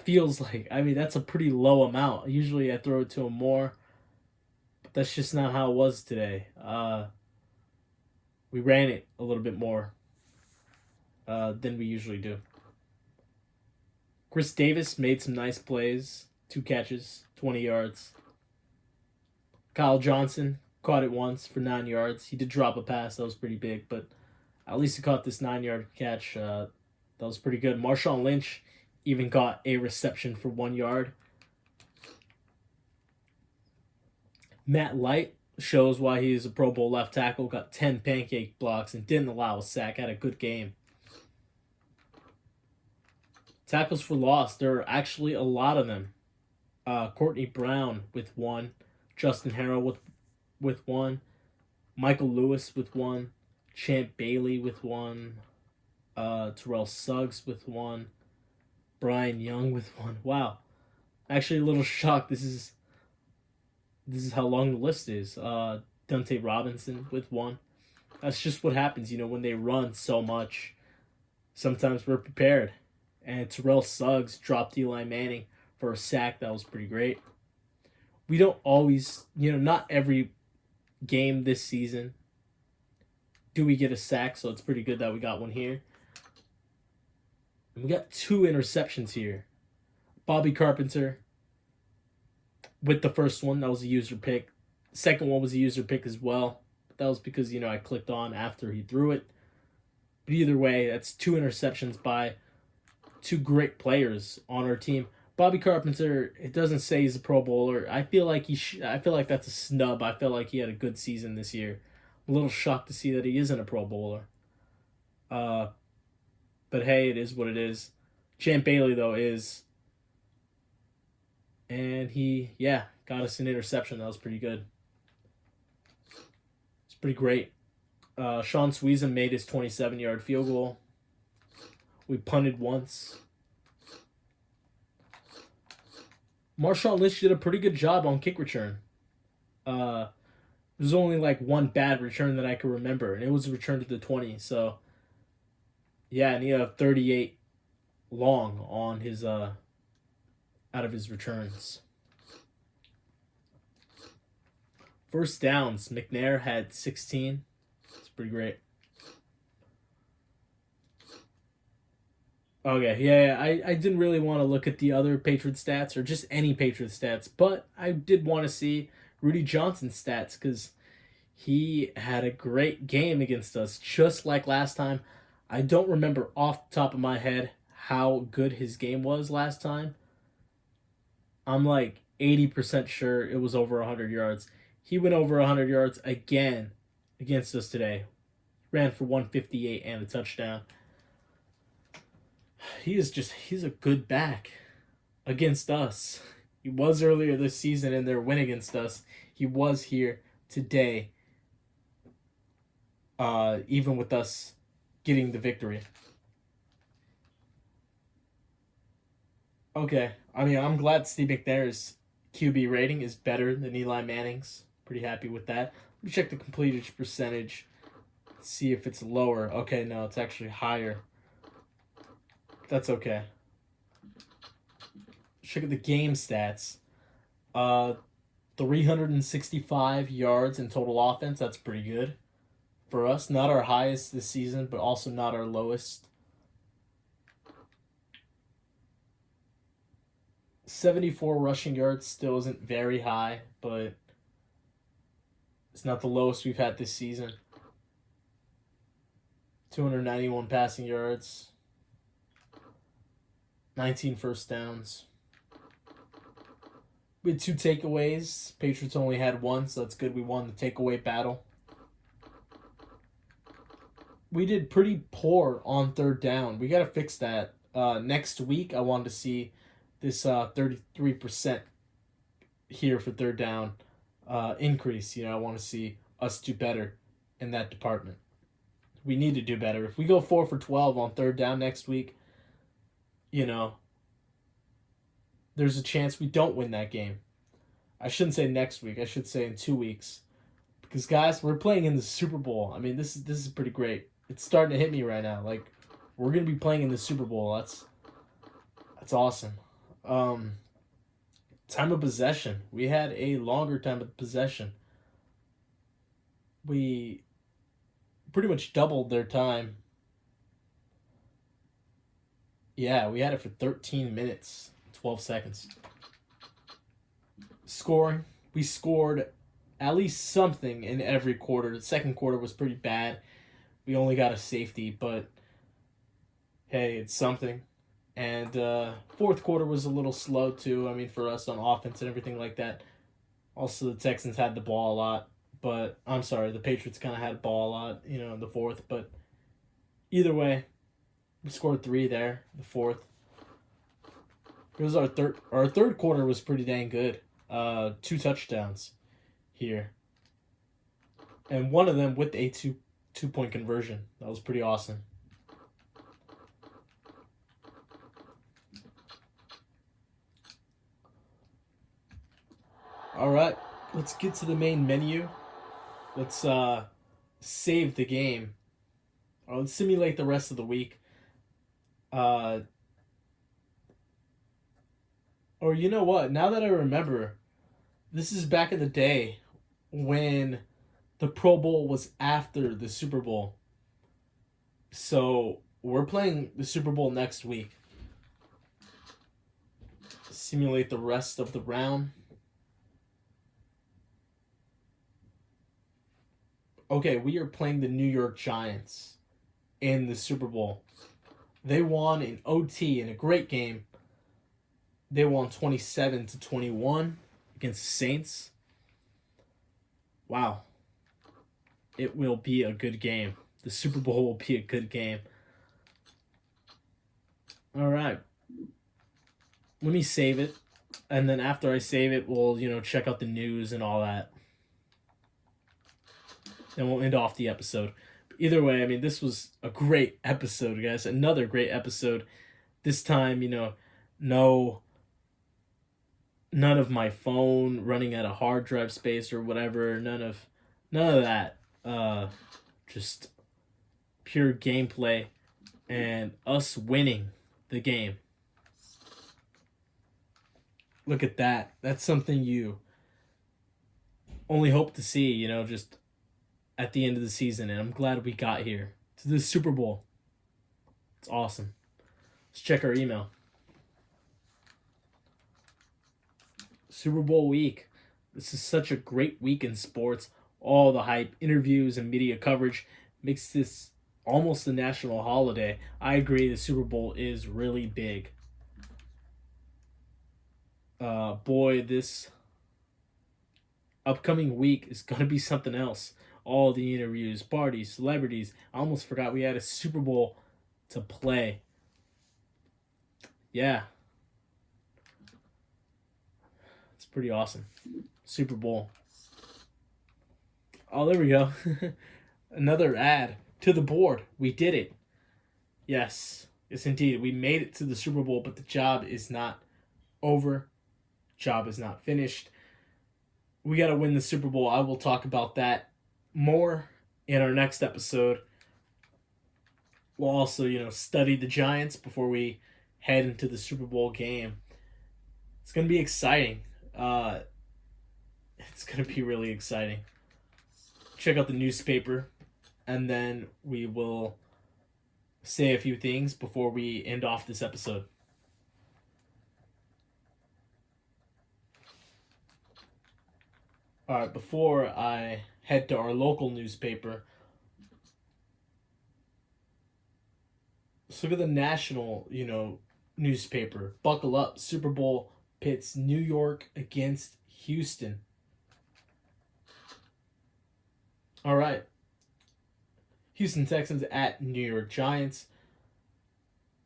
feels like, that's a pretty low amount. Usually I throw it to him more, but that's just not how it was today. We ran it a little bit more than we usually do. Chris Davis made some nice plays. 2 catches, 20 yards. Kyle Johnson caught it once for 9 yards. He did drop a pass. That was pretty big, but at least he caught this 9-yard catch. That was pretty good. Marshawn Lynch even got a reception for 1 yard. Matt Light shows why he's a Pro Bowl left tackle. Got 10 pancake blocks and didn't allow a sack. Had a good game. Tackles for loss. There are actually a lot of them. Courtney Brown with 1. Justin Harrell with 1. Michael Lewis with 1. Champ Bailey with 1. Terrell Suggs with 1. Brian Young with 1. Wow. Actually a little shocked. This is how long the list is. Dante Robinson with 1. That's just what happens, when they run so much. Sometimes we're prepared. And Terrell Suggs dropped Eli Manning for a sack. That was pretty great. We don't always, not every game this season do we get a sack, so it's pretty good that we got one here. And we got 2 interceptions here. Bobby Carpenter with the first one, that was a user pick. Second one was a user pick as well. That was because, I clicked on after he threw it. But either way, that's 2 interceptions by 2 great players on our team. Bobby Carpenter, it doesn't say he's a Pro Bowler. I feel like I feel like that's a snub. I feel like he had a good season this year. I'm a little shocked to see that he isn't a Pro Bowler. But hey, it is what it is. Champ Bailey though is, and he got us an interception. That was pretty good. It's pretty great. Sean Sweezum made his 27-yard field goal. We punted once. Marshawn Lynch did a pretty good job on kick return. There's only like one bad return that I can remember, and it was a return to the 20. So, yeah, and he had 38 long on his out of his returns. First downs, McNair had 16. It's pretty great. Okay, yeah, I didn't really want to look at the other Patriot stats or just any Patriot stats, but I did want to see Rudy Johnson's stats because he had a great game against us, just like last time. I don't remember off the top of my head how good his game was last time. I'm like 80% sure it was over 100 yards. He went over 100 yards again against us today. Ran for 158 and a touchdown. He's a good back against us. He was earlier this season in their win against us. He was here today, even with us getting the victory. Okay, I mean, I'm glad Steve McNair's QB rating is better than Eli Manning's. Pretty happy with that. Let me check the completion percentage. See if it's lower. Okay, no, it's actually higher. That's okay. Check out the game stats. 365 yards in total offense. That's pretty good for us. Not our highest this season, but also not our lowest. 74 rushing yards still isn't very high, but it's not the lowest we've had this season. 291 passing yards. 19 first downs. We had 2 takeaways. Patriots only had 1, so that's good. We won the takeaway battle. We did pretty poor on third down. We got to fix that. Next week, I wanted to see this 33% here for third down increase. I want to see us do better in that department. We need to do better. If we go 4 for 12 on third down next week, there's a chance we don't win that game. I shouldn't say next week. I should say in 2 weeks. Because, guys, we're playing in the Super Bowl. I mean, this is pretty great. It's starting to hit me right now. Like, we're going to be playing in the Super Bowl. That's awesome. Time of possession. We had a longer time of possession. We pretty much doubled their time. Yeah, we had it for 13 minutes, 12 seconds. Scoring. We scored at least something in every quarter. The second quarter was pretty bad. We only got a safety, but hey, it's something. And fourth quarter was a little slow too. I mean, for us on offense and everything like that. Also, the Texans had the ball a lot. But, I'm sorry, the Patriots kind of had the ball a lot, in the fourth. But either way, we scored 3 there, the fourth. It was our third quarter was pretty dang good. 2 touchdowns here. And one of them with a two-point conversion. That was pretty awesome. All right, let's get to the main menu. Let's save the game. Or let's simulate the rest of the week. Or you know what? Now that I remember, This is back in the day when the Pro Bowl was after the Super Bowl. So we're playing the Super Bowl next week. Simulate the rest of the round. Okay, we are playing the New York Giants in the Super Bowl. They won in OT in a great game. They won 27-21 against the Saints. Wow. It will be a good game. The Super Bowl will be a good game. All right. Let me save it. And then after I save it, we'll, check out the news and all that. Then we'll end off the episode. But either way, I mean, this was a great episode, guys. Another great episode. This time, none of my phone running out of hard drive space or whatever. None of that. Just pure gameplay and us winning the game. Look at that. That's something you only hope to see, just at the end of the season. And I'm glad we got here to the Super Bowl. It's awesome. Let's check our email. Super Bowl week. This is such a great week in sports. All the hype, interviews, and media coverage makes this almost a national holiday. I agree, the Super Bowl is really big. Boy, this upcoming week is going to be something else. All the interviews, parties, celebrities. I almost forgot we had a Super Bowl to play. Yeah. It's pretty awesome. Super Bowl. Oh, there we go. Another ad to the board. We did it. Yes. Yes, indeed. We made it to the Super Bowl, but the job is not over. Job is not finished. We got to win the Super Bowl. I will talk about that more in our next episode. We'll also, study the Giants before we head into the Super Bowl game. It's going to be exciting. It's going to be really exciting. Check out the newspaper, and then we will say a few things before we end off this episode. All right, before I head to our local newspaper, let's look at the national, newspaper. Buckle up. Super Bowl pits New York against Houston. All right. Houston Texans at New York Giants.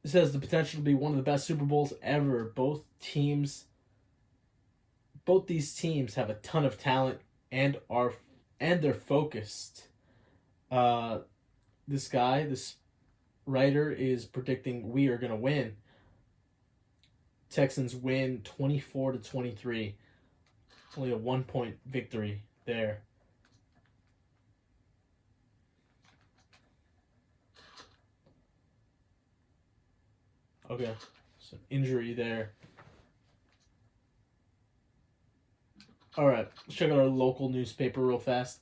This has the potential to be one of the best Super Bowls ever. Both these teams have a ton of talent and they're focused. This writer is predicting we are gonna win. Texans win 24-23. Only a 1-point victory there. Okay, some injury there. All right, let's check out our local newspaper real fast.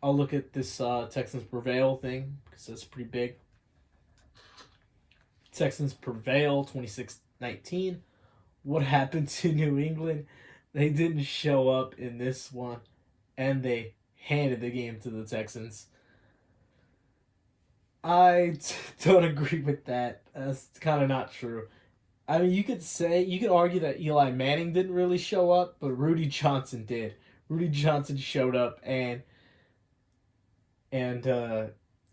I'll look at this Texans prevail thing because that's pretty big. Texans prevail 26-19. What happened to New England? They didn't show up in this one, and they handed the game to the Texans. I don't agree with that. That's kind of not true. I mean, you could argue that Eli Manning didn't really show up, but Rudy Johnson did. Rudy Johnson showed up and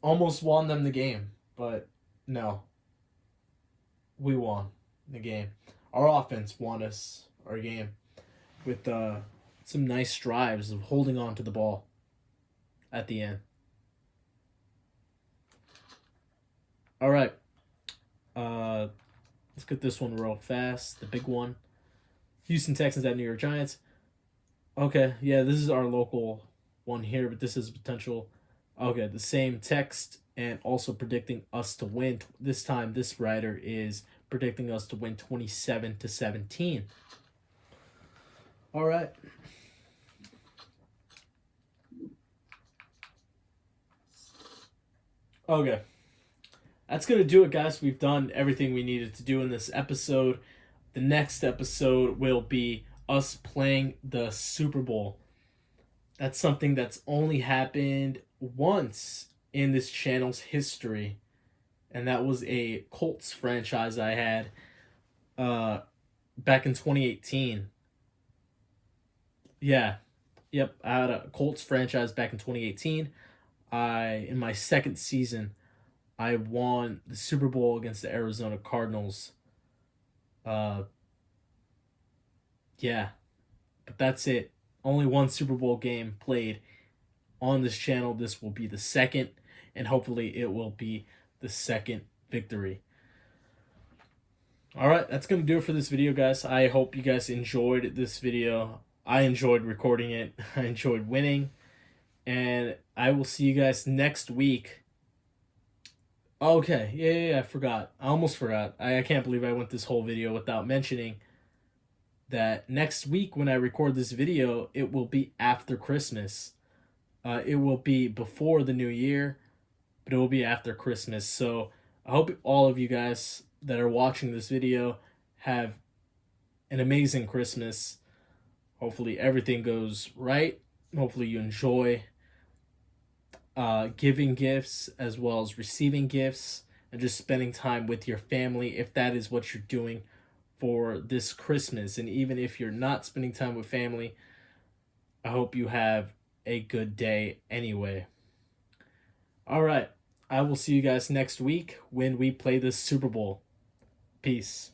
almost won them the game, but no. We won the game. Our offense won us our game with some nice drives of holding on to the ball at the end. All right. Let's get this one real fast. The big one. Houston Texans at New York Giants. Okay, yeah, this is our local one here, but this is potential. Okay, the same text and also predicting us to win. This time, this writer is predicting us to win 27-17. All right. Okay. That's going to do it, guys. We've done everything we needed to do in this episode. The next episode will be us playing the Super Bowl. That's something that's only happened once in this channel's history, and that was a Colts franchise I had uh, back in 2018. Yeah, yep, I had a Colts franchise back in 2018. In my second season, I won the Super Bowl against the Arizona Cardinals. Uh, yeah, but that's it. Only one Super Bowl game played on this channel. This will be the second, and hopefully it will be the second victory. All right, that's going to do it for this video, guys. I hope you guys enjoyed this video. I enjoyed recording it. I enjoyed winning. And I will see you guys next week. Okay, yeah, I forgot. I almost forgot. I can't believe I went this whole video without mentioning that next week when I record this video, it will be after Christmas. It will be before the new year, but it will be after Christmas. So I hope all of you guys that are watching this video have an amazing Christmas. Hopefully everything goes right. Hopefully you enjoy giving gifts as well as receiving gifts and just spending time with your family if that is what you're doing for this Christmas. And even if you're not spending time with family, I hope you have a good day anyway. All right. I will see you guys next week when we play the Super Bowl. Peace.